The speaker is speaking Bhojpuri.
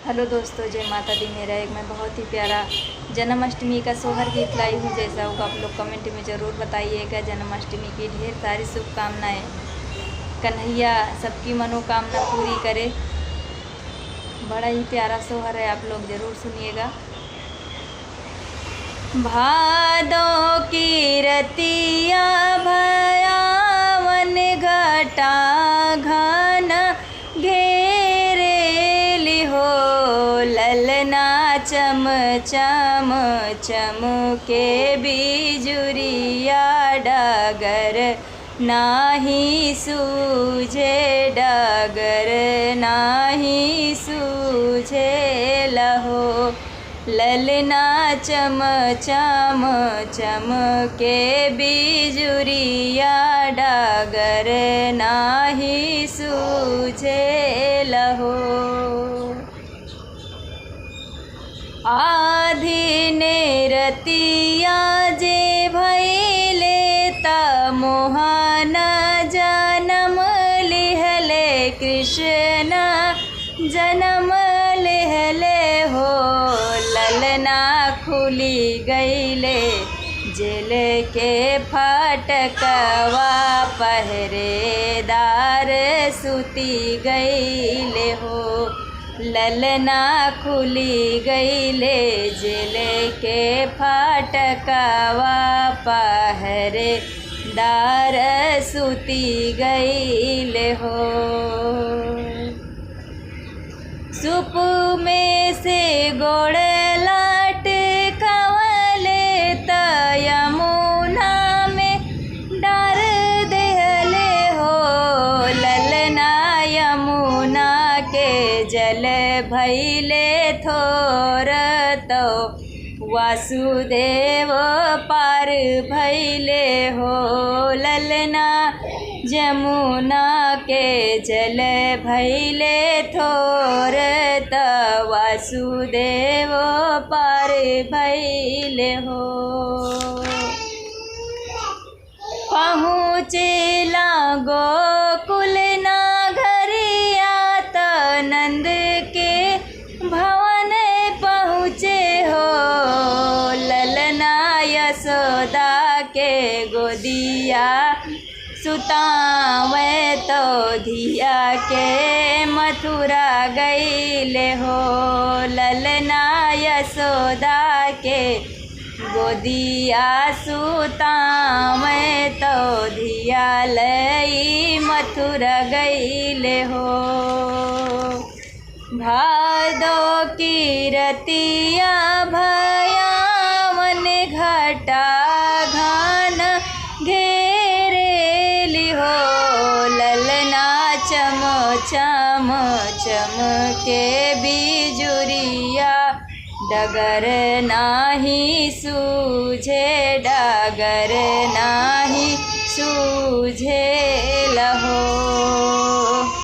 हेलो दोस्तों, जय माता दी। मेरा एक मैं बहुत ही प्यारा जन्माष्टमी का सोहर गीत लाई हूँ। जैसा होगा आप लोग कमेंट में ज़रूर बताइएगा। जन्माष्टमी की ढेर सारी शुभकामनाएँ। कन्हैया सबकी मनोकामना पूरी करे। बड़ा ही प्यारा सोहर है, आप लोग ज़रूर सुनिएगा। भादों की रतिया भयावन घटा घन घेरेली हो, ललना चम चम चमके बिजुरिया डगर नाही सूझे, डगर नाही सूझे लहो। ललना चम चम चमके बिजुरिया डगर नाही सूझे लहो। आधिने रतिया जे भैले त मोहन जन्म लिहले, कृष्ण जन्म लिहले हो। ललना खुली गईले जेल के फटकवा, पहरेदार सुती गईले हो। ललना खुली गईले जेल के फटकवा, पहरेदार सुती गईले हो। सुप में से गोड़ लाट कवले त यमुना में डार देहले हो। ललना यमुना के जल भैले थोर तो वासुदेव पार भैले हो। ललना यमुना के जल भैले थोर त वासुदेव पार भैले हो। पहुँचेला गोकुल नागरिया त नंद के भवन पहुँचे हो। ललना यशोदा के गोदिया सुतावे तो धिया के मथुरा गईले हो। ललना यशोदा के गोदिया सुतावे तो धिया लई मथुरा गईले हो। भादो की रतिया भयावन घटा घन घेरेली हो। ललना चम चम चमके बिजुरिया डगर नाही सूझे, डगर नाही सूझे